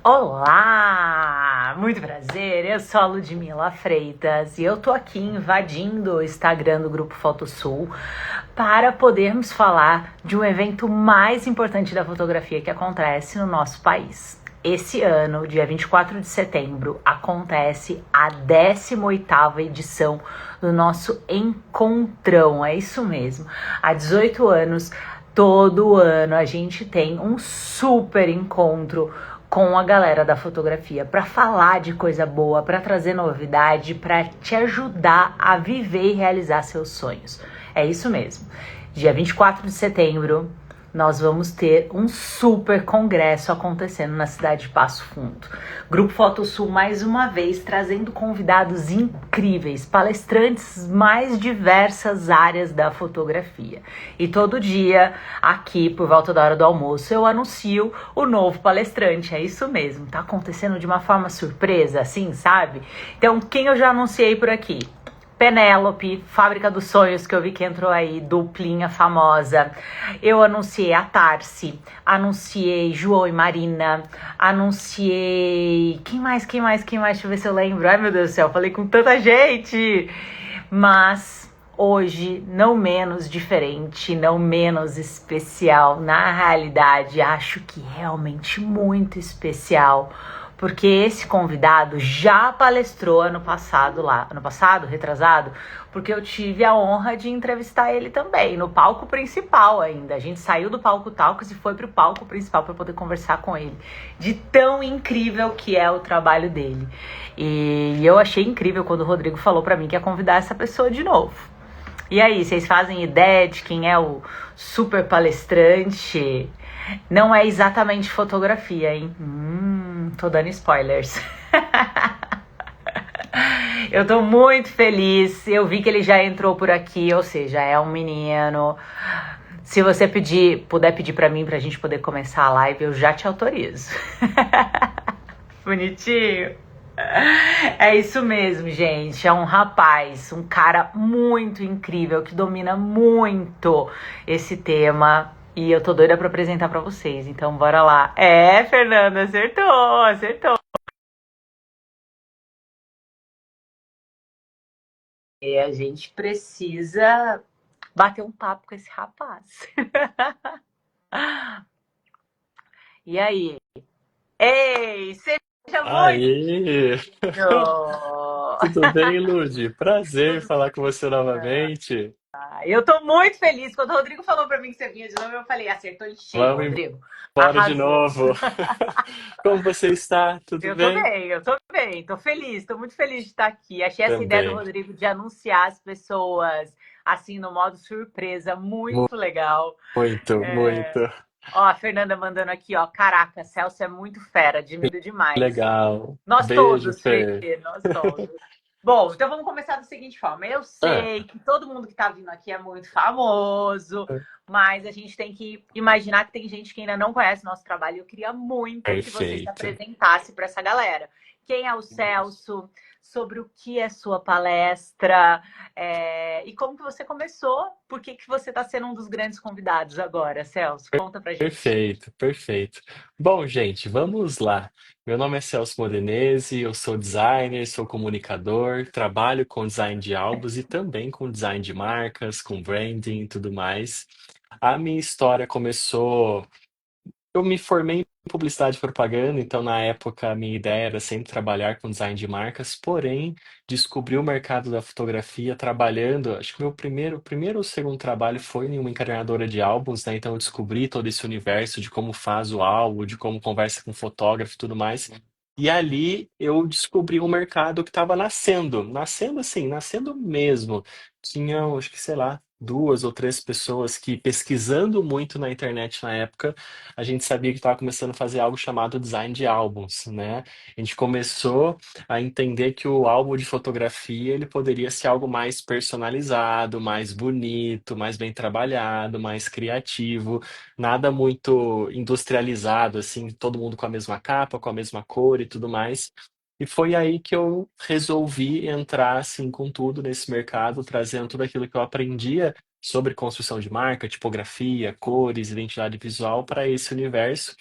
Olá! Muito prazer, eu sou a Ludmila Freitas e eu tô aqui invadindo o Instagram do Grupo Fotosul para podermos falar de um evento mais importante da fotografia que acontece no nosso país. Esse ano, dia 24 de setembro, acontece a 18ª edição do nosso Encontrão, é isso mesmo. Há 18 anos, todo ano a gente tem um super encontro com a galera da fotografia para falar de coisa boa, para trazer novidade, para te ajudar a viver e realizar seus sonhos. É isso mesmo. Dia 24 de setembro, nós vamos ter um super congresso acontecendo na cidade de Passo Fundo. Grupo Fotosul mais uma vez trazendo convidados incríveis, palestrantes mais diversas áreas da fotografia. E todo dia, aqui por volta da hora do almoço, eu anuncio o novo palestrante. É isso mesmo, tá acontecendo de uma forma surpresa, assim, sabe? Então, quem eu já anunciei por aqui? Penélope, Fábrica dos Sonhos, que eu vi que entrou aí, duplinha famosa. Eu anunciei a Tarsi, anunciei João e Marina, anunciei... Quem mais? Deixa eu ver se eu lembro. Ai, meu Deus do céu, falei com tanta gente. Mas hoje, não menos diferente, não menos especial, na realidade, acho que realmente muito especial, porque esse convidado já palestrou ano passado lá, ano passado, retrasado, porque eu tive a honra de entrevistar ele também, no palco principal ainda. A gente saiu do palco Talks e foi pro palco principal para poder conversar com ele, de tão incrível que é o trabalho dele. E eu achei incrível quando o Rodrigo falou para mim que ia convidar essa pessoa de novo. E aí, vocês fazem ideia de quem é o super palestrante? Não é exatamente fotografia, hein? Tô dando spoilers. Eu tô muito feliz. Eu vi que ele já entrou por aqui, ou seja, é um menino. Se você puder pedir pra mim pra gente poder começar a live, eu já te autorizo. Bonitinho. É isso mesmo, gente. É um rapaz, um cara muito incrível que domina muito esse tema. E eu tô doida pra apresentar pra vocês. Então, bora lá. É, Fernanda, acertou. E a gente precisa bater um papo com esse rapaz. E aí? Ei, seja muito Aí, bem-vindo! tudo bem, Lud? Prazer Tudo falar com você bem? novamente. Eu tô muito feliz. Quando o Rodrigo falou pra mim que você vinha de novo, eu falei, acertou em cheio, Vamos Rodrigo. embora de Arrasou. novo. Como você está? Tudo bem? Eu tô bem, tô feliz, tô muito feliz de estar aqui. Achei essa ideia do Também. Rodrigo de anunciar as pessoas assim no modo surpresa, Mu- muito legal. Muito, muito. Ó, a Fernanda mandando aqui, ó. Caraca, Celso é muito fera, admiro demais. Legal. Nós Beijo, todos, Fê, Fê. nós todos. Bom, então vamos começar da seguinte forma. Eu Ah, sei que todo mundo que tá vindo aqui é muito famoso, mas a gente tem que imaginar que tem gente que ainda não conhece nosso trabalho. Eu queria muito que você se perfeito. apresentasse para essa galera. Quem é o Celso? Sobre o que é sua palestra? E como que você começou? Por que que você está sendo um dos grandes convidados agora, Celso? Conta pra gente. Perfeito, perfeito. Bom, gente, vamos lá. Meu nome é Celso Modenese, eu sou designer, sou comunicador, trabalho com design de álbuns e também com design de marcas, com branding e tudo mais. A minha história começou. Eu me formei em publicidade e propaganda, então na época a minha ideia era sempre trabalhar com design de marcas, porém descobri o mercado da fotografia trabalhando. Acho que meu primeiro ou segundo trabalho foi em uma encadernadora de álbuns, né? Então eu descobri todo esse universo de como faz o álbum, de como conversa com fotógrafo e tudo mais. E ali eu descobri um mercado que estava nascendo assim, nascendo mesmo. Tinha, acho que sei lá, duas ou três pessoas que pesquisando muito na internet na época a gente sabia que estava começando a fazer algo chamado design de álbuns, né? A gente começou a entender que o álbum de fotografia ele poderia ser algo mais personalizado, mais bonito, mais bem trabalhado, mais criativo, nada muito industrializado, assim, todo mundo com a mesma capa, com a mesma cor e tudo mais. E foi aí que eu resolvi entrar assim com tudo nesse mercado, trazendo tudo aquilo que eu aprendia sobre construção de marca, tipografia, cores, identidade visual para esse universo.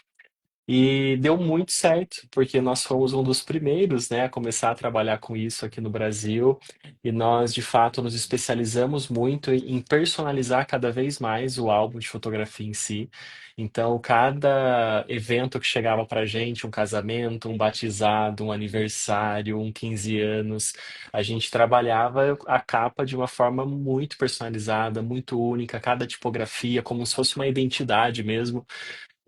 E deu muito certo, porque nós fomos um dos primeiros, né, a começar a trabalhar com isso aqui no Brasil. E nós, de fato, nos especializamos muito em personalizar cada vez mais o álbum de fotografia em si. Então, cada evento que chegava para gente, um casamento, um batizado, um aniversário, um 15 anos, a gente trabalhava a capa de uma forma muito personalizada, muito única, cada tipografia, como se fosse uma identidade mesmo.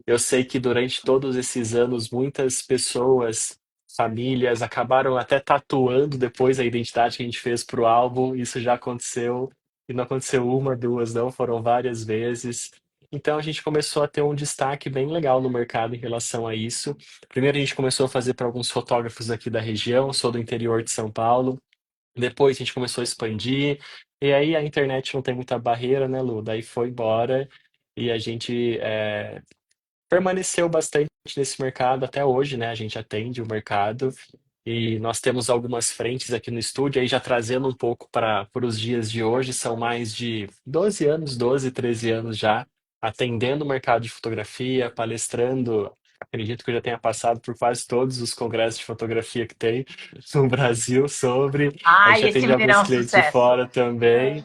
Eu sei que durante todos esses anos, muitas pessoas, famílias, acabaram até tatuando depois a identidade que a gente fez para o álbum. Isso já aconteceu, e não aconteceu uma, duas, não, foram várias vezes. Então a gente começou a ter um destaque bem legal no mercado em relação a isso. Primeiro a gente começou a fazer para alguns fotógrafos aqui da região, sou do interior de São Paulo. Depois a gente começou a expandir, e aí a internet não tem muita barreira, né, Lu? Daí foi embora. E a gente permaneceu bastante nesse mercado até hoje, né? A gente atende o mercado e nós temos algumas frentes aqui no estúdio, aí já trazendo um pouco para os dias de hoje, são mais de 12 anos, 12, 13 anos já, atendendo o mercado de fotografia, palestrando. Acredito que eu já tenha passado por quase todos os congressos de fotografia que tem no Brasil sobre. A gente Ai, esse atende menino é alguns um clientes de sucesso. fora também.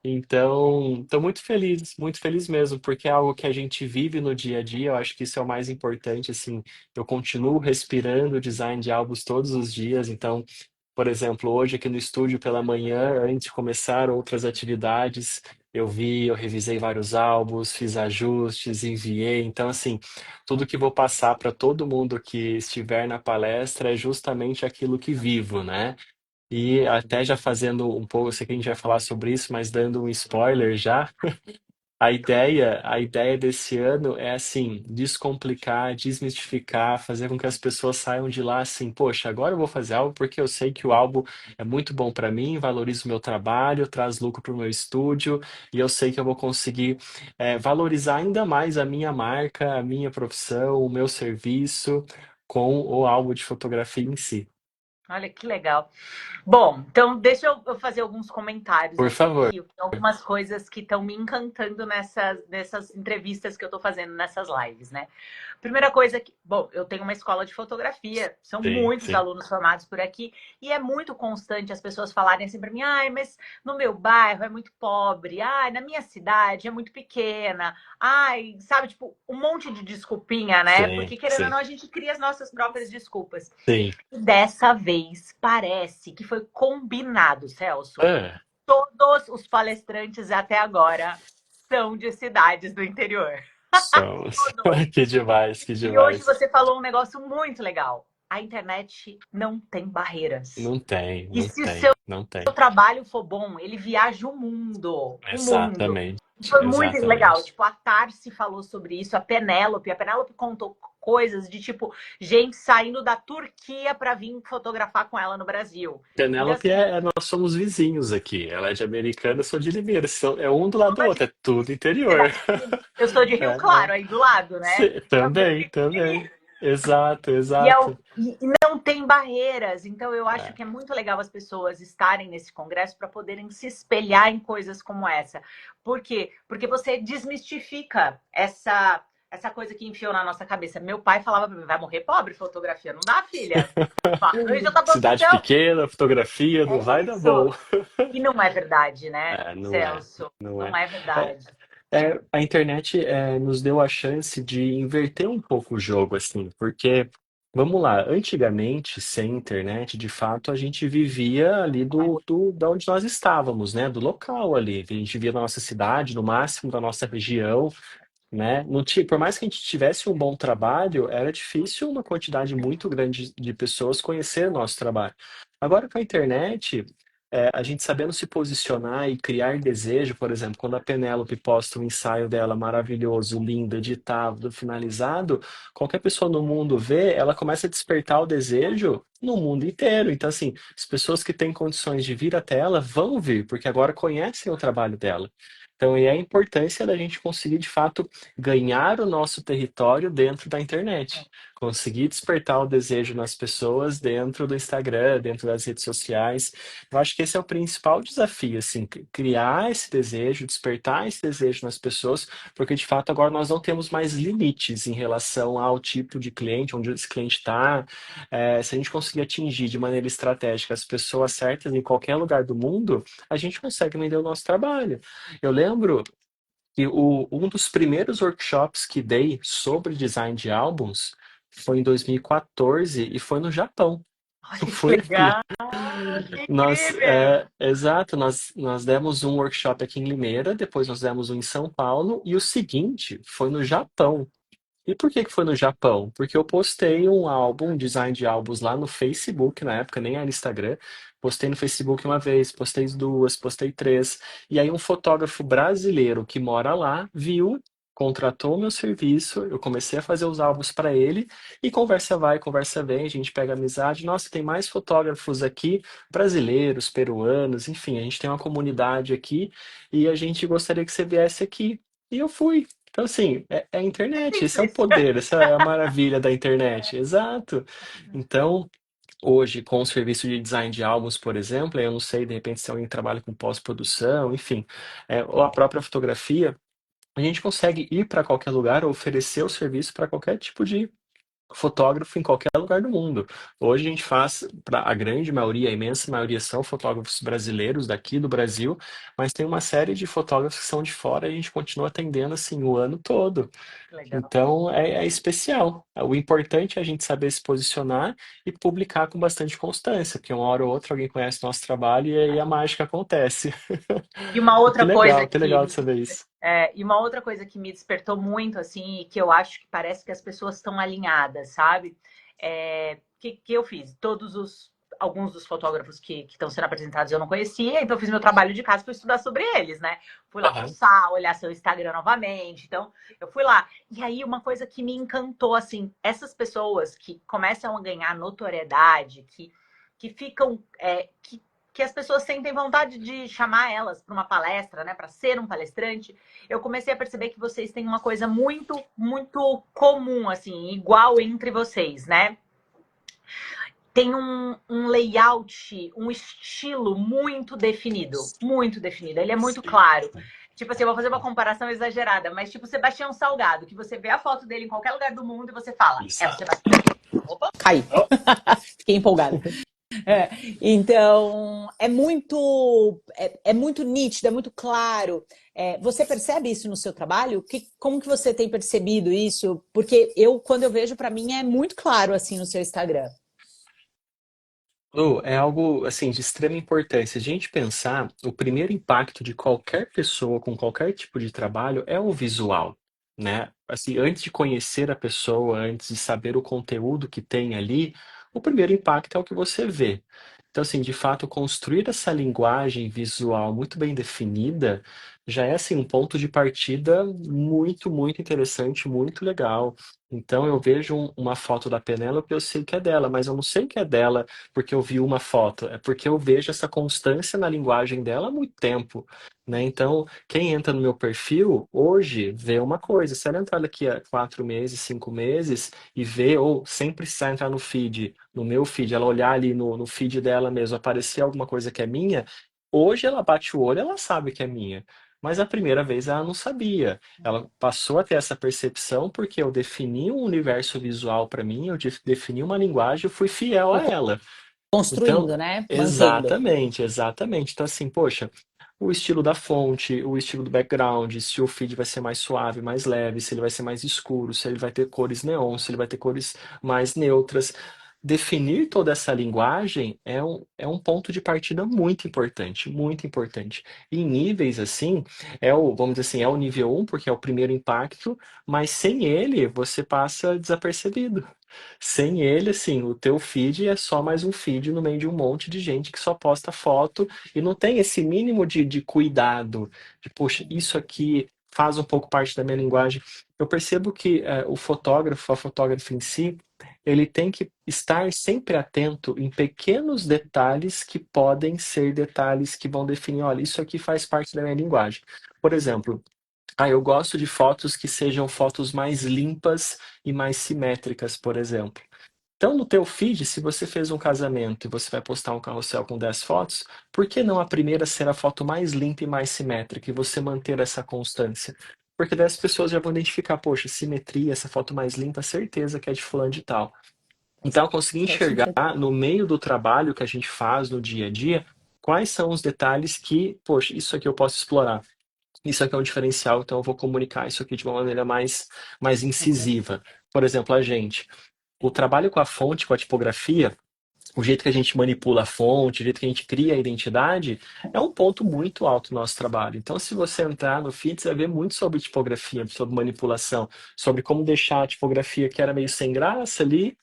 Então, estou muito feliz mesmo, porque é algo que a gente vive no dia a dia. Eu acho que isso é o mais importante, assim. Eu continuo respirando design de álbuns todos os dias. Então, por exemplo, hoje aqui no estúdio pela manhã, antes de começar outras atividades, eu revisei vários álbuns, fiz ajustes, enviei. Então, assim, tudo que vou passar para todo mundo que estiver na palestra é justamente aquilo que vivo, né? E até já fazendo um pouco, eu sei que a gente vai falar sobre isso, mas dando um spoiler já, a ideia desse ano é assim, descomplicar, desmistificar, fazer com que as pessoas saiam de lá assim, poxa, agora eu vou fazer algo porque eu sei que o álbum é muito bom para mim, valoriza o meu trabalho, traz lucro para o meu estúdio, e eu sei que eu vou conseguir valorizar ainda mais a minha marca, a minha profissão, o meu serviço com o álbum de fotografia em si. Olha que legal. Bom, então deixa eu fazer alguns comentários Por aqui, favor. que algumas coisas que estão me encantando nessas entrevistas que eu estou fazendo nessas lives, né? Primeira coisa que, bom, eu tenho uma escola de fotografia, são Sim, muitos sim. alunos formados por aqui, e é muito constante as pessoas falarem assim para mim: ai, mas no meu bairro é muito pobre, ai, na minha cidade é muito pequena, ai, sabe, tipo, um monte de desculpinha, né? Sim, Porque querendo ou sim, não, a gente cria as nossas próprias desculpas. sim. E dessa vez parece que foi combinado, Celso. Ah, Todos os palestrantes até agora são de cidades do interior. somos. Todos. Que demais, que E hoje demais. você falou um negócio muito legal. A internet não tem barreiras. Não tem, E não se o tem, seu não tem. trabalho for bom, ele viaja o mundo. O mundo. Exatamente, Foi muito legal. exatamente. Tipo, a Tarsi falou sobre isso, a Penélope contou coisas de tipo, gente saindo da Turquia para vir fotografar com ela no Brasil. Então, Penélope assim, nós somos vizinhos aqui. Ela é de Americana, eu sou de Limeira. É um do lado do outro, é tudo você interior. vai vir. Eu sou de Rio É, é. Claro, aí do lado, né? Também. Também, também. Exato, E, é exato. e não tem barreiras. Então, eu acho É. que é muito legal as pessoas estarem nesse congresso para poderem se espelhar em coisas como essa. Por quê? Porque você desmistifica essa coisa que enfiou na nossa cabeça. Meu pai falava para mim: vai morrer pobre fotografia. Não dá, filha. Arranja outra Cidade profissão. pequena, fotografia, não vai É dar isso. bom. E não é verdade, né, Não é, Celso? não Não é. é É, verdade. a internet nos deu a chance de inverter um pouco o jogo, assim, porque, vamos lá, antigamente, sem internet, de fato, a gente vivia ali da onde nós estávamos, né? Do local ali. A gente vivia na nossa cidade, no máximo da nossa região, né? Não tinha, por mais que a gente tivesse um bom trabalho, era difícil uma quantidade muito grande de pessoas conhecer o nosso trabalho. Agora com a internet, a gente sabendo se posicionar e criar desejo, por exemplo, quando a Penélope posta um ensaio dela maravilhoso, lindo, editado, finalizado, qualquer pessoa no mundo vê, ela começa a despertar o desejo no mundo inteiro. Então, assim, as pessoas que têm condições de vir até ela vão vir, porque agora conhecem o trabalho dela. Então, e é a importância da gente conseguir, de fato, ganhar o nosso território dentro da internet. Conseguir despertar o desejo nas pessoas dentro do Instagram, dentro das redes sociais. Eu acho que esse é o principal desafio, assim, criar esse desejo, despertar esse desejo nas pessoas, porque de fato agora nós não temos mais limites em relação ao tipo de cliente, onde esse cliente está. Se a gente conseguir atingir de maneira estratégica as pessoas certas em qualquer lugar do mundo, a gente consegue vender o nosso trabalho. Eu lembro que um dos primeiros workshops que dei sobre design de álbuns foi em 2014 e foi no Japão. Não Olha que foi aqui. legal, que Nós, incrível! exato, nós demos um workshop aqui em Limeira, depois nós demos um em São Paulo, e o seguinte foi no Japão. E por que que foi no Japão? Porque eu postei um álbum, um design de álbuns lá no Facebook, na época nem era Instagram. Postei no Facebook uma vez, postei duas, postei três. E aí um fotógrafo brasileiro que mora lá viu, contratou o meu serviço, eu comecei a fazer os álbuns para ele e conversa vai, conversa vem, a gente pega amizade. Nossa, tem mais fotógrafos aqui, brasileiros, peruanos, enfim, a gente tem uma comunidade aqui e a gente gostaria que você viesse aqui. E eu fui. Então, assim, é a internet, esse é o Simples. poder, essa é a maravilha da internet, exato. Então, hoje, com o serviço de design de álbuns, por exemplo, eu não sei, de repente, se alguém trabalha com pós-produção, enfim, ou a própria fotografia, a gente consegue ir para qualquer lugar, oferecer o serviço para qualquer tipo de fotógrafo em qualquer lugar do mundo. Hoje a gente faz, para a grande maioria, a imensa maioria são fotógrafos brasileiros daqui do Brasil, mas tem uma série de fotógrafos que são de fora e a gente continua atendendo assim o ano todo. Legal. Então é especial. O importante é a gente saber se posicionar e publicar com bastante constância, porque uma hora ou outra alguém conhece nosso trabalho e aí a mágica acontece. E uma E outra coisa que legal de que saber isso. e uma outra coisa que me despertou muito, assim, e que eu acho que parece que as pessoas estão alinhadas, sabe? Que eu fiz? Alguns dos fotógrafos que estão sendo apresentados eu não conhecia, então eu fiz meu trabalho de casa para estudar sobre eles, né? Fui lá Aham. fuçar, olhar seu Instagram novamente, então eu fui lá. E aí uma coisa que me encantou, assim, essas pessoas que começam a ganhar notoriedade, que ficam, que as pessoas sentem vontade de chamar elas para uma palestra, né, para ser um palestrante, eu comecei a perceber que vocês têm uma coisa muito, muito comum, assim, igual entre vocês, né? Tem um layout, um estilo muito definido, muito definido. Ele é muito Sim. claro. Tipo assim, eu vou fazer uma comparação exagerada, mas tipo Sebastião Salgado, que você vê a foto dele em qualquer lugar do mundo e você fala, é o Exato. Sebastião. Opa, cai. Oh, Fiquei empolgada. É, então, é muito nítido, é muito claro. Você percebe isso no seu trabalho? Como que você tem percebido isso? Porque quando eu vejo, para mim, é muito claro, assim, no seu Instagram. Lu, é algo assim de extrema importância. Se a gente pensar, o primeiro impacto de qualquer pessoa com qualquer tipo de trabalho é o visual, né? Assim, antes de conhecer a pessoa, antes de saber o conteúdo que tem ali, o primeiro impacto é o que você vê. Então, assim, de fato, construir essa linguagem visual muito bem definida já é assim um ponto de partida muito, muito interessante, muito legal. Então, eu vejo uma foto da Penélope, eu sei que é dela, mas eu não sei que é dela porque eu vi uma foto, é porque eu vejo essa constância na linguagem dela há muito tempo, né? Então, quem entra no meu perfil hoje vê uma coisa. Se ela entrar daqui a 4 meses, 5 meses e ver, ou sem precisar entrar no feed, no meu feed, ela olhar ali no feed dela mesmo, aparecer alguma coisa que é minha, hoje ela bate o olho, ela sabe que é minha. Mas a primeira vez ela não sabia. Ela passou a ter essa percepção porque eu defini um universo visual para mim, eu defini uma linguagem, eu fui fiel Foi a ela. Então, construindo, né? Mantendo. exatamente, exatamente. Então, assim, poxa, o estilo da fonte, o estilo do background, se o feed vai ser mais suave, mais leve, se ele vai ser mais escuro, se ele vai ter cores neon, se ele vai ter cores mais neutras. Definir toda essa linguagem é um ponto de partida muito importante, muito importante. Em níveis assim, vamos dizer assim, é o nível um porque é o primeiro impacto, mas sem ele você passa desapercebido. Sem ele, assim, o teu feed é só mais um feed no meio de um monte de gente que só posta foto e não tem esse mínimo de cuidado, de, poxa, isso aqui faz um pouco parte da minha linguagem. Eu percebo que o fotógrafo, a fotógrafa em si, ele tem que estar sempre atento em pequenos detalhes que podem ser detalhes que vão definir, olha, isso aqui faz parte da minha linguagem. Por exemplo, Ah, eu gosto de fotos que sejam fotos mais limpas e mais simétricas, por exemplo. Então, no teu feed, se você fez um casamento e você vai postar um carrossel com 10 fotos, por que não a primeira ser a foto mais limpa e mais simétrica e você manter essa constância? Porque daí as pessoas já vão identificar, poxa, simetria, essa foto mais limpa, certeza que é de fulano de tal. Então, eu consegui Faz enxergar sentido. no meio do trabalho que a gente faz no dia a dia, quais são os detalhes que, poxa, isso aqui eu posso explorar. Isso aqui é um diferencial, então eu vou comunicar isso aqui de uma maneira mais Ok. incisiva. Por exemplo, a gente. O trabalho com a fonte, com a tipografia, o jeito que a gente manipula a fonte, o jeito que a gente cria a identidade, é um ponto muito alto do nosso trabalho. Então, se você entrar no feed, você vai ver muito sobre tipografia, sobre manipulação, sobre como deixar a tipografia que era meio sem graça ali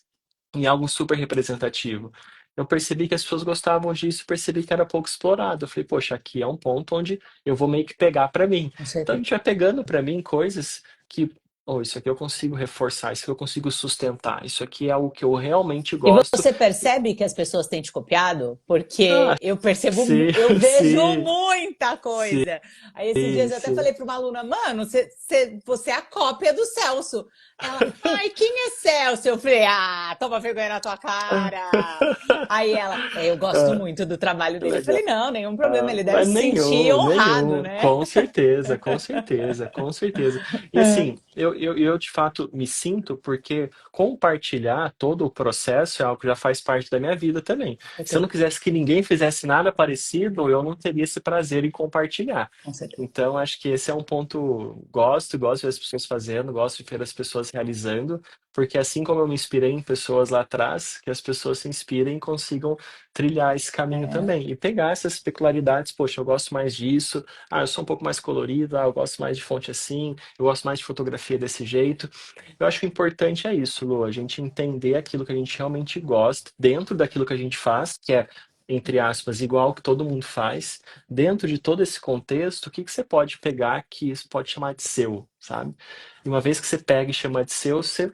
em algo super representativo. Eu percebi que as pessoas gostavam disso, percebi que era pouco explorado. Eu falei, poxa, aqui é um ponto onde eu vou meio que pegar para mim. Com Então a certeza. gente vai pegando para mim coisas que, oh, isso aqui eu consigo reforçar, isso aqui eu consigo sustentar, isso aqui é algo que eu realmente E gosto. você percebe que as pessoas têm te copiado? Ah, Porque eu percebo, sim, eu vejo sim, muita coisa. Aí esses dias sim, eu até sim. falei para uma aluna, mano, você é a cópia do Celso. Ela, ai, quem é Celso? Eu falei, ah, toma vergonha na tua cara. Aí ela, eu gosto Ah, muito do trabalho dele. Eu legal. falei, não, nenhum problema, ele deve Mas se sentir nenhum, honrado, nenhum. né? Com certeza, com certeza, com certeza. E assim, eu de fato me sinto porque compartilhar todo o processo é algo que já faz parte da minha vida também. Com Se eu não certeza, quisesse que ninguém fizesse nada parecido, eu não teria esse prazer em compartilhar. com certeza. Então, acho que esse é um ponto. Gosto de ver as pessoas fazendo, gosto de ver as pessoas realizando, porque assim como eu me inspirei em pessoas lá atrás, que as pessoas se inspirem e consigam trilhar esse caminho É, também. E pegar essas peculiaridades, poxa, eu gosto mais disso, eu sou um pouco mais colorido, eu gosto mais de fonte assim, eu gosto mais de fotografia desse jeito. Eu acho que o importante é isso, Lu, a gente entender aquilo que a gente realmente gosta, dentro daquilo que a gente faz, que é, entre aspas, igual que todo mundo faz, dentro de todo esse contexto, o que que você pode pegar que isso pode chamar de seu, sabe? E uma vez que você pega e chama de seu, você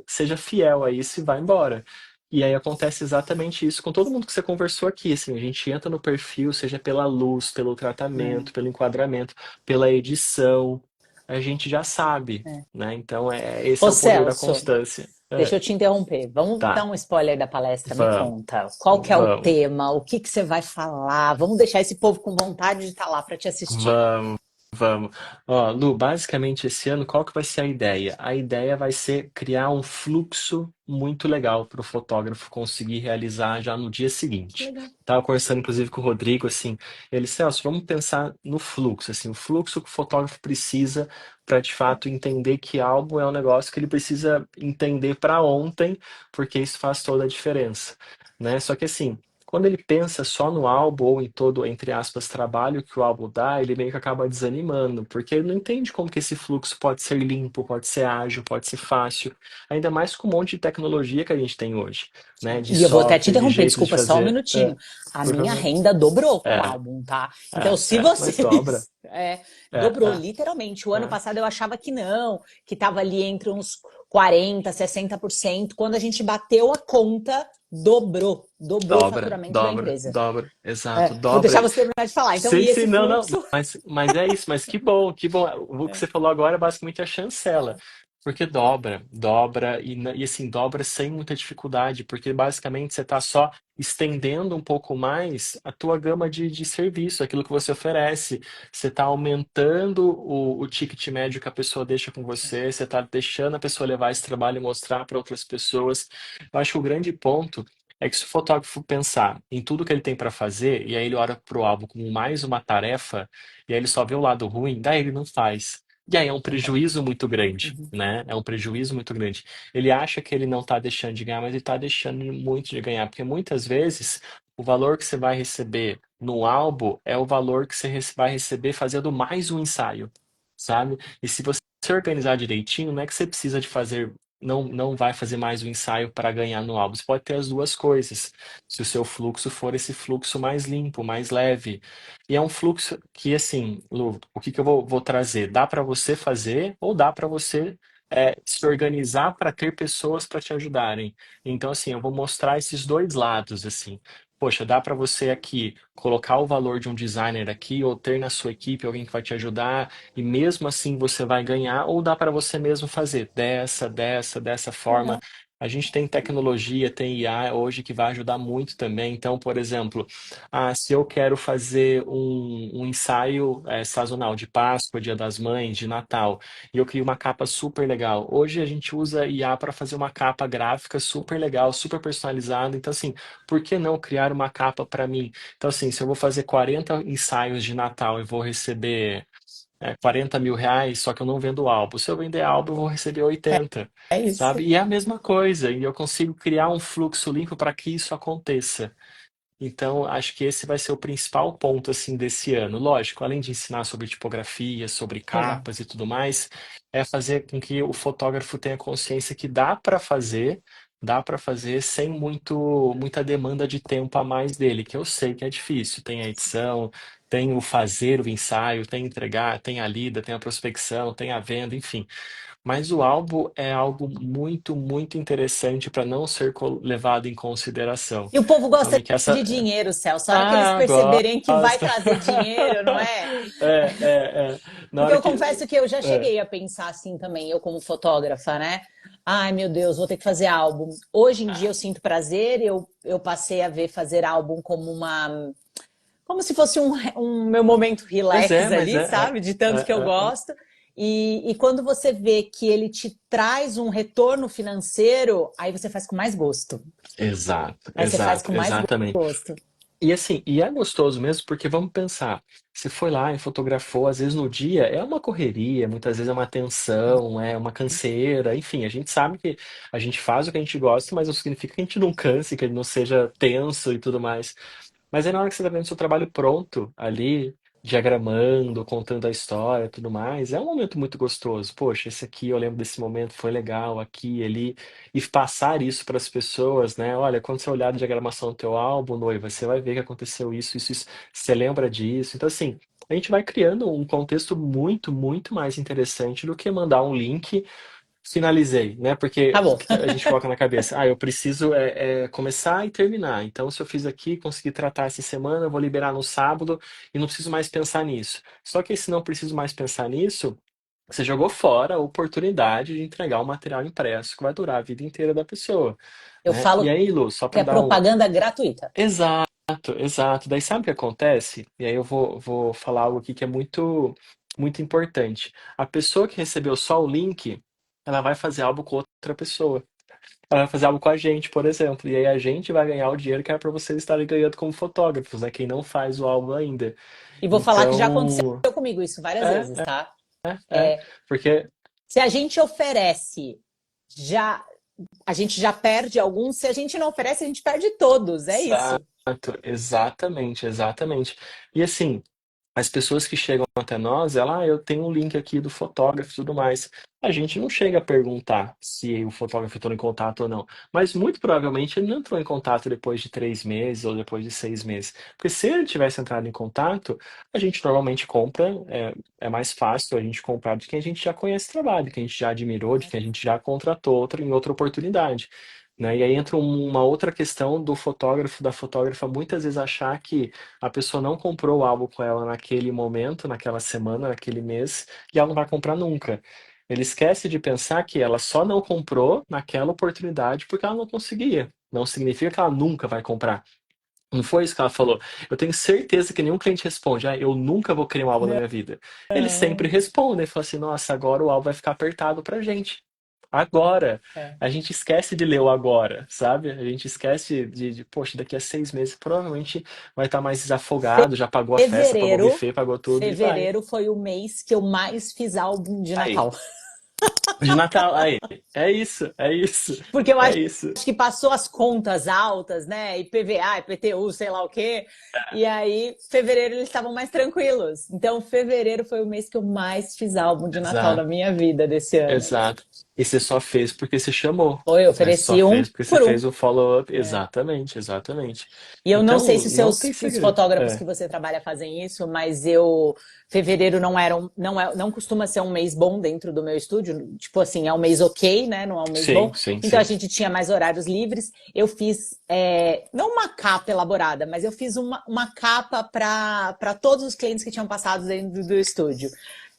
seja fiel a isso e vai embora. E aí acontece exatamente isso com todo mundo que você conversou aqui, assim, a gente entra no perfil, seja pela luz, pelo é, tratamento, pelo enquadramento, pela edição, a gente já sabe, é. né? Então esse Ô é o poder da Celso, constância. deixa É, eu te interromper. Vamos dar tá, um spoiler da palestra. Me vamos, conta. Qual que é o vamos, tema? O que que você vai falar? Vamos deixar esse povo com vontade de estar lá para te assistir. vamos. Vamos. Ó, Lu, basicamente esse ano, qual que vai ser a ideia? A ideia vai ser criar um fluxo muito legal para o fotógrafo conseguir realizar já no dia Que seguinte. legal. Tava conversando inclusive com o Rodrigo, assim, ele, Celso, vamos pensar no fluxo, assim, o fluxo que o fotógrafo precisa para de fato entender que álbum é um negócio que ele precisa entender para ontem, porque isso faz toda a diferença, né? Só que assim, quando ele pensa só no álbum ou em todo, entre aspas, trabalho que o álbum dá, ele meio que acaba desanimando, porque ele não entende como que esse fluxo pode ser limpo, pode ser ágil, pode ser fácil, ainda mais com um monte de tecnologia que a gente tem hoje, né? De E eu vou até te software, de interromper, jeitos de desculpa, só um fazer. minutinho. A Por minha favor. renda dobrou com o É, álbum, tá? Então, se mas dobra. vocês. É, Dobrou, é, literalmente. O ano é. passado eu achava que não, que estava ali entre uns 40, 60%. Quando a gente bateu a conta, dobrou o Dobra, faturamento da dobra, empresa. dobra, exato, Vou deixar dobra. você terminar de falar. Então, Sim, e sim, esse não, não, fluxo? mas é isso, mas que bom, que bom. O que você falou agora é basicamente a chancela, porque dobra e assim, dobra sem muita dificuldade, porque basicamente você está só estendendo um pouco mais a tua gama de serviço, aquilo que você oferece. Você está aumentando o ticket médio que a pessoa deixa com você, você está deixando a pessoa levar esse trabalho e mostrar para outras pessoas. Eu acho que o grande ponto é que se o fotógrafo pensar em tudo que ele tem para fazer, e aí ele olha para o álbum como mais uma tarefa, e aí ele só vê o lado ruim, daí ele não faz. E aí é um Total. prejuízo muito grande, Uhum. né? É um prejuízo muito grande. Ele acha que ele não está deixando de ganhar, mas ele está deixando muito de ganhar, porque muitas vezes o valor que você vai receber no álbum é o valor que você vai receber fazendo mais um ensaio, sabe? E se você se organizar direitinho, não é que você precisa de fazer não vai fazer mais o ensaio para ganhar no álbum. Você pode ter as duas coisas, se o seu fluxo for esse fluxo mais limpo, mais leve. E é um fluxo que, assim, Lu, o que que eu vou trazer? Dá para você fazer ou dá para você se organizar para ter pessoas para te ajudarem. Então, assim, eu vou mostrar esses dois lados, assim. poxa, dá para você aqui colocar o valor de um designer aqui, ou ter na sua equipe alguém que vai te ajudar, e mesmo assim você vai ganhar, ou dá para você mesmo fazer dessa forma. Legal. A gente tem tecnologia, tem IA hoje que vai ajudar muito também. Então, por exemplo, se eu quero fazer um ensaio sazonal de Páscoa, Dia das Mães, de Natal, e eu crio uma capa super legal. Hoje a gente usa IA para fazer uma capa gráfica super legal, super personalizada. Então, assim, por que não criar uma capa para mim? Então, assim, se eu vou fazer 40 ensaios de Natal e vou receber 40 mil reais, só que eu não vendo álbum. Se eu vender álbum, eu vou receber 80, É isso. sabe? E é a mesma coisa, e eu consigo criar um fluxo limpo para que isso aconteça. Então, acho que esse vai ser o principal ponto assim desse ano. Lógico, além de ensinar sobre tipografia, sobre Legal. capas e tudo mais, é fazer com que o fotógrafo tenha consciência que dá para fazer sem muita demanda de tempo a mais dele, que eu sei que é difícil. Tem a edição, tem o fazer o ensaio, tem entregar, tem a lida, tem a prospecção, tem a venda, enfim. Mas o álbum é algo muito interessante para não ser levado em consideração. E o povo gosta Sabe que de essa. dinheiro, Celso. A hora que eles Ah, perceberem que vai gosta. trazer dinheiro, não é? É. Na Porque hora eu que. confesso que eu já É. cheguei a pensar assim também, eu como fotógrafa, né? Ai, meu Deus, vou ter que fazer álbum. Hoje em dia eu sinto prazer, eu passei a ver fazer álbum como uma. Como se fosse um meu momento Mas relax mas ali, sabe? De tanto que eu é. gosto. E quando você vê que ele te traz um retorno financeiro, aí você faz com mais gosto. Exato, Aí você faz exato, com mais exatamente. gosto. E assim, e é gostoso mesmo, porque vamos pensar, você foi lá e fotografou, às vezes no dia é uma correria, muitas vezes é uma tensão, é uma canseira, enfim, a gente sabe que a gente faz o que a gente gosta, mas não significa que a gente não canse, que ele não seja tenso e tudo mais. Mas aí na hora que você tá vendo seu trabalho pronto ali, diagramando, contando a história e tudo mais, é um momento muito gostoso. Poxa, esse aqui, eu lembro desse momento, foi legal, aqui, ali. E passar isso para as pessoas, né? Olha, quando você olhar a diagramação do teu álbum, noiva, você vai ver que aconteceu isso, você lembra disso. Então, assim, a gente vai criando um contexto muito mais interessante do que mandar um link. Finalizei, né? Porque o Acabou. que a gente coloca na cabeça, eu preciso começar e terminar. Então, se eu fiz aqui, consegui tratar essa semana, eu vou liberar no sábado e não preciso mais pensar nisso. Só que se não preciso mais pensar nisso, você jogou fora a oportunidade de entregar um material impresso que vai durar a vida inteira da pessoa, Eu né? E falo aí, Lu, só que para é dar um. propaganda gratuita. Exato, exato. Daí sabe o que acontece? E aí eu vou falar algo aqui que é muito importante. A pessoa que recebeu só o link, ela vai fazer algo com outra pessoa. Ela vai fazer algo com a gente, por exemplo. E aí a gente vai ganhar o dinheiro que é para vocês estarem ganhando como fotógrafos, né? Quem não faz o álbum ainda. E vou falar que já aconteceu Então, comigo isso várias é, vezes, tá? é. Porque, Se a gente oferece, já a gente já perde alguns. Se a gente não oferece, a gente perde todos. É isso. exato, exatamente. E assim, as pessoas que chegam até nós, eu tenho um link aqui do fotógrafo e tudo mais. A gente não chega a perguntar se o fotógrafo entrou em contato ou não, mas muito provavelmente ele não entrou em contato depois de 3 meses ou depois de 6 meses. Porque se ele tivesse entrado em contato, a gente normalmente compra, é mais fácil a gente comprar de quem a gente já conhece o trabalho, de quem a gente já admirou, de quem a gente já contratou em outra oportunidade. Né? E aí entra uma outra questão do fotógrafo, da fotógrafa, muitas vezes achar que a pessoa não comprou o álbum com ela naquele momento, naquela semana, naquele mês, e ela não vai comprar nunca. Ele esquece de pensar que ela só não comprou naquela oportunidade porque ela não conseguia. Não significa que ela nunca vai comprar. Não foi isso que ela falou. Eu tenho certeza que nenhum cliente responde, eu nunca vou criar um álbum na minha vida. Eles sempre Não. respondem, falam assim, nossa, agora o álbum vai ficar apertado pra gente. Agora. É. A gente esquece de ler o agora, sabe? A gente esquece poxa, daqui a 6 meses provavelmente vai estar mais desafogado, já pagou a festa, pagou o Fevereiro, buffet, pagou tudo e vai. fevereiro foi o mês que eu mais fiz álbum de Aí. Natal. De Natal, aí. É isso, é isso, Porque eu é acho isso. que passou as contas altas, né? IPVA, IPTU, sei lá o quê. E aí, fevereiro eles estavam mais tranquilos. Então, fevereiro foi o mês que eu mais fiz álbum de Natal na Exato, minha vida desse ano. exato. E você só fez porque você chamou, Ou eu né? Você só ofereci um fez porque você por um. fez o follow-up. Exatamente, exatamente. E eu não sei Então, se não tem os segredo. fotógrafos que É, você trabalha fazem isso, mas fevereiro não costuma ser um mês bom dentro do meu estúdio. Tipo assim, é um mês ok, né? Não é um mês bom. sim, sim, Então a sim. gente tinha mais horários livres. Eu fiz, não uma capa elaborada, mas eu fiz uma capa para todos os clientes que tinham passado dentro do estúdio.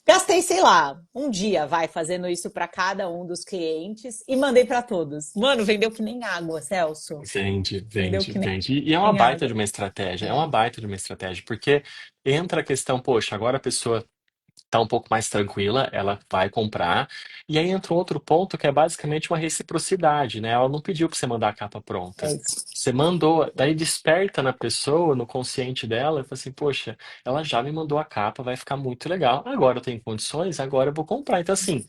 Gastei, sei lá, um dia vai fazendo isso para cada um dos clientes e mandei para todos. Mano, vendeu que nem água, Celso. Vende, Vendeu vende, que nem vende. E é uma nem baita água. de uma estratégia, é uma É, baita de uma estratégia, porque entra a questão, poxa, agora a pessoa tá um pouco mais tranquila, ela vai comprar. E aí entra um outro ponto que é basicamente uma reciprocidade, né? Ela não pediu para você mandar a capa é pronta. isso. Você mandou, daí desperta na pessoa, no consciente dela, e fala assim, poxa, ela já me mandou a capa, vai ficar muito legal. Agora eu tenho condições, agora eu vou comprar. Então, assim,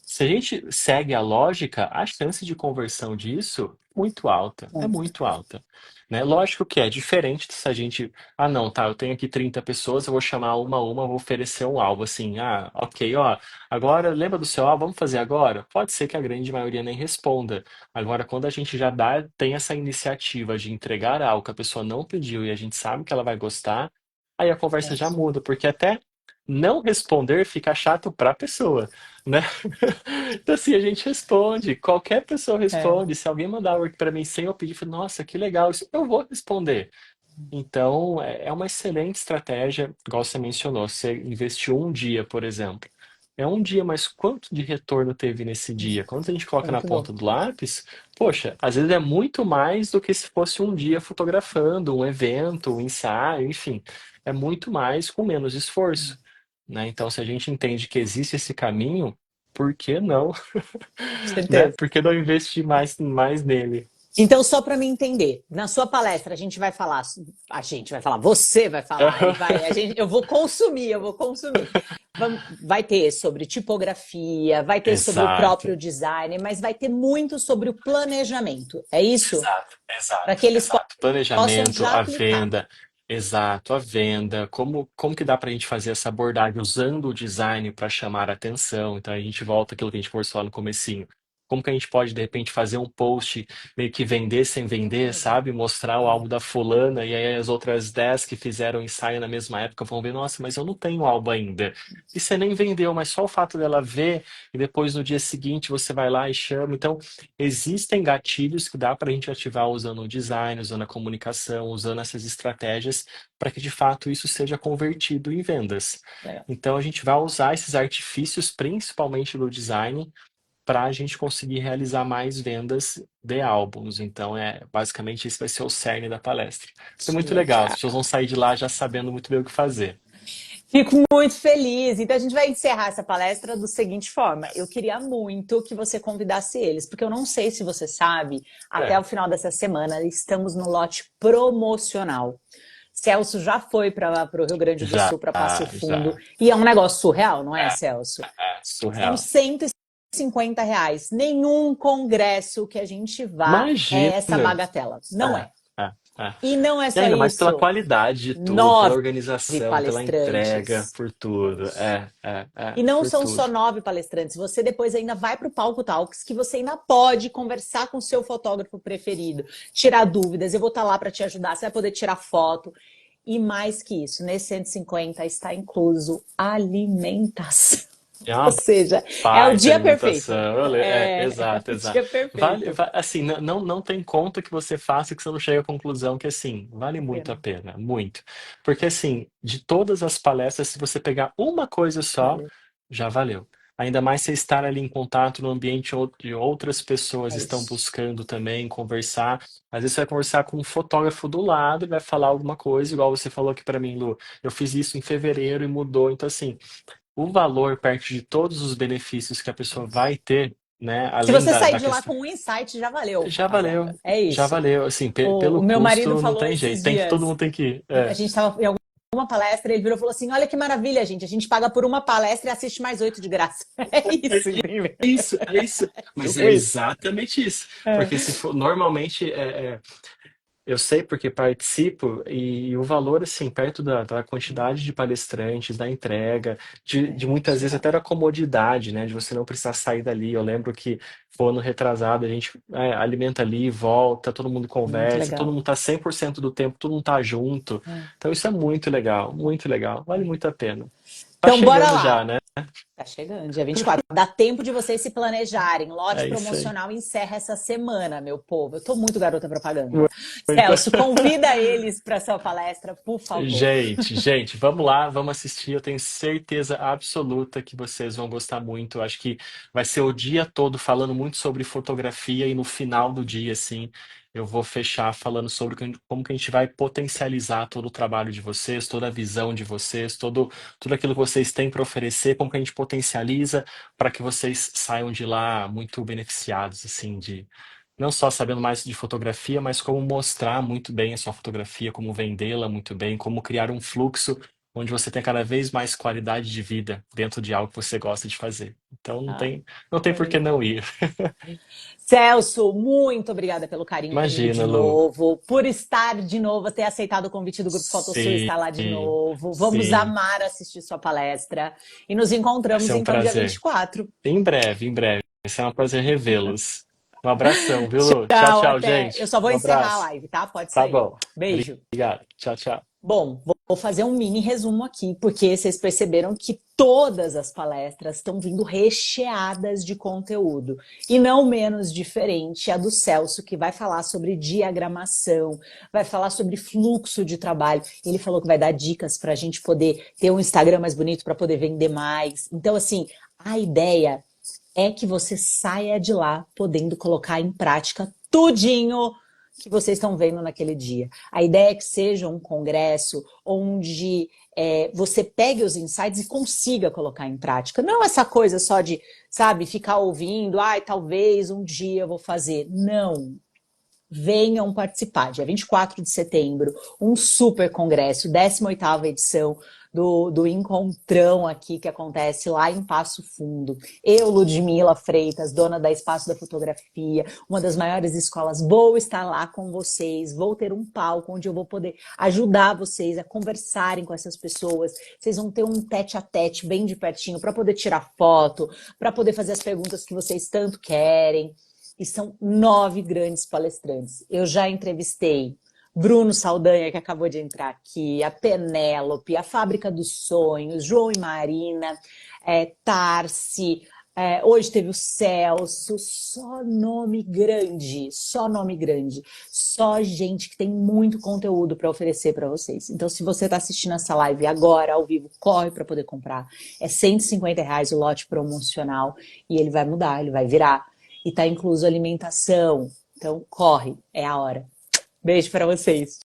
se a gente segue a lógica, a chance de conversão disso é muito alta, né? Lógico que é diferente se a gente, ah, não, tá, eu tenho aqui 30 pessoas, eu vou chamar uma a uma, vou oferecer um alvo assim, ah, ok, ó, agora lembra do seu alvo, vamos fazer agora? Pode ser que a grande maioria nem responda. Agora, quando a gente já dá, tem essa iniciativa de entregar algo que a pessoa não pediu e a gente sabe que ela vai gostar, aí a conversa já muda, porque até não responder fica chato para a pessoa, né? Então, assim, a gente responde, qualquer pessoa É, responde. Se alguém mandar work para mim sem eu pedir, eu falo, nossa, que legal, isso eu vou responder. Então, é uma excelente estratégia, igual você mencionou, você investiu um dia, por exemplo. É um dia, mas quanto de retorno teve nesse dia? Quando a gente foi coloca na muito bom. ponta do lápis, poxa, às vezes é muito mais do que se fosse um dia fotografando, um evento, um ensaio, enfim. É muito mais com menos esforço, né? Então, se a gente entende que existe esse caminho, por que não, né? Certeza. Por que não investir mais nele? Então, só para me entender, na sua palestra você vai falar e eu eu vou consumir. Vai ter sobre tipografia, vai ter sobre o próprio Exato. design, mas vai ter muito sobre o planejamento. É isso? Exato, Para que exato, eles exato. possam Planejamento, já a aplicar. venda, exato, a venda. Como que dá para a gente fazer essa abordagem usando o design para chamar a atenção? Então a gente volta àquilo que a gente conversou lá no comecinho. Como que a gente pode, de repente, fazer um post meio que vender sem vender, sabe? Mostrar o álbum da fulana e aí as outras 10 que fizeram ensaio na mesma época vão ver, nossa, mas eu não tenho álbum ainda. E você nem vendeu, mas só o fato dela ver e depois no dia seguinte você vai lá e chama. Então, existem gatilhos que dá para a gente ativar usando o design, usando a comunicação, usando essas estratégias para que de fato isso seja convertido em vendas. Legal. Então a gente vai usar esses artifícios, principalmente do design, para a gente conseguir realizar mais vendas de álbuns. Então é basicamente esse vai ser o cerne da palestra. Isso é Que muito legal. As legal. pessoas vão sair de lá já sabendo muito bem o que fazer. Fico muito feliz. Então, a gente vai encerrar essa palestra da seguinte forma: eu queria muito que você convidasse eles, porque eu não sei se você sabe, até É, o final dessa semana estamos no lote promocional. Celso já foi para o Rio Grande do já, Sul, para Passo Fundo, já. e é um negócio surreal, não é, É, Celso? São surreal. R$ 150. Nenhum congresso que a gente vá é essa Imagina! bagatela. Não É, é. é, é. E não é E só ainda mais pela isso. qualidade de tudo, pela 9 organização, pela entrega, palestrantes. por tudo. E não Por são só tudo. 9 palestrantes, você depois ainda vai para o Palco Talks, que você ainda pode conversar com o seu fotógrafo preferido, tirar dúvidas, eu vou estar lá para te ajudar, você vai poder tirar foto. E mais que isso, nesse 150 está incluso alimentação. É Ou uma seja, é o baita dia perfeito. alimentação. É Exato, o exato. dia perfeito. Assim, não tem conta que você faça que você não chega à conclusão que, assim, vale muito a Pena. pena, muito. Porque, assim, de todas as palestras, se você pegar uma coisa só, Valeu. já valeu. Ainda mais você estar ali em contato no ambiente de outras pessoas É estão isso. buscando também conversar. Às vezes você vai conversar com um fotógrafo do lado e vai falar alguma coisa, igual você falou aqui para mim, Lu. Eu fiz isso em fevereiro e mudou. Então, assim, o valor perto de todos os benefícios que a pessoa vai ter, né, Se além você da, sair da de lá questão, com um insight, já valeu, já rapaziada. valeu, É já isso. valeu, assim, O pelo meu marido custo não falou tem jeito, esses todo dias. mundo tem que ir. A gente estava em alguma palestra, ele virou e falou assim: Olha que maravilha, gente. A gente paga por uma palestra e assiste mais 8 de graça. É isso, gente. É isso, mas Tipo é isso. exatamente isso, É. porque se for, normalmente, Eu sei porque participo e o valor, assim, perto da quantidade de palestrantes, da entrega, de É, muitas vezes até da comodidade, né? De você não precisar sair dali. Eu lembro que foi ano retrasado, a gente alimenta ali, volta, todo mundo muito conversa, todo legal. mundo tá 100% do tempo, todo mundo tá junto. É. Então isso é muito legal, muito legal. Vale muito a pena. Tá Então, bora chegando já, lá. né? Tá chegando, dia 24. Dá tempo de vocês se planejarem. Lote É isso aí. promocional encerra essa semana, meu povo. Eu tô muito garota propaganda. Muito. Celso, convida eles para sua palestra, por favor. Gente, vamos lá, vamos assistir. Eu tenho certeza absoluta que vocês vão gostar muito. Eu acho que vai ser o dia todo falando muito sobre fotografia e no final do dia, assim, eu vou fechar falando sobre como que a gente vai potencializar todo o trabalho de vocês, toda a visão de vocês, tudo aquilo que vocês têm para oferecer, como que a gente potencializa para que vocês saiam de lá muito beneficiados, assim, de não só sabendo mais de fotografia, mas como mostrar muito bem a sua fotografia, como vendê-la muito bem, como criar um fluxo onde você tem cada vez mais qualidade de vida dentro de algo que você gosta de fazer. Então Ah, não tem por que não ir. Celso, muito obrigada pelo carinho comigo de Imagina, Lu. novo, por estar de novo, ter aceitado o convite do Grupo Fotosul e Sim, estar lá de novo. Vamos sim. amar assistir sua palestra e nos Vai ser encontramos um então dia prazer. 24. Em breve, em breve. Vai ser um prazer revê-los. Um abração, viu, Lu? Tchau, Tchau, tchau, até. Eu gente. só vou Um encerrar a abraço. live, tá? Pode Tá sair. bom. Beijo. Obrigado. Tchau, tchau. Bom, vou fazer um mini resumo aqui, porque vocês perceberam que todas as palestras estão vindo recheadas de conteúdo. E não menos diferente a do Celso, que vai falar sobre diagramação, vai falar sobre fluxo de trabalho. Ele falou que vai dar dicas para a gente poder ter um Instagram mais bonito, para poder vender mais. Então, assim, a ideia é que você saia de lá podendo colocar em prática tudinho que vocês estão vendo naquele dia. A ideia é que seja um congresso onde você pegue os insights e consiga colocar em prática. Não essa coisa só de, sabe, ficar ouvindo, ai, talvez um dia eu vou fazer. Não. Venham participar, dia 24 de setembro, um super congresso, 18ª edição do Encontrão aqui, que acontece lá em Passo Fundo. Eu, Ludmila Freitas, dona da Espaço da Fotografia, uma das maiores escolas, vou estar lá com vocês, vou ter um palco onde eu vou poder ajudar vocês a conversarem com essas pessoas, vocês vão ter um tete a tete bem de pertinho para poder tirar foto, para poder fazer as perguntas que vocês tanto querem. E são 9 grandes palestrantes. Eu já entrevistei Bruno Saldanha, que acabou de entrar aqui, a Penélope, a Fábrica dos Sonhos, João e Marina, Tarsi, hoje teve o Celso, só nome grande, só gente que tem muito conteúdo para oferecer para vocês. Então, se você está assistindo essa live agora, ao vivo, corre para poder comprar. É R$ 150 o lote promocional e ele vai mudar, ele vai virar. E tá incluso alimentação. Então, corre, é a hora. Beijo para vocês.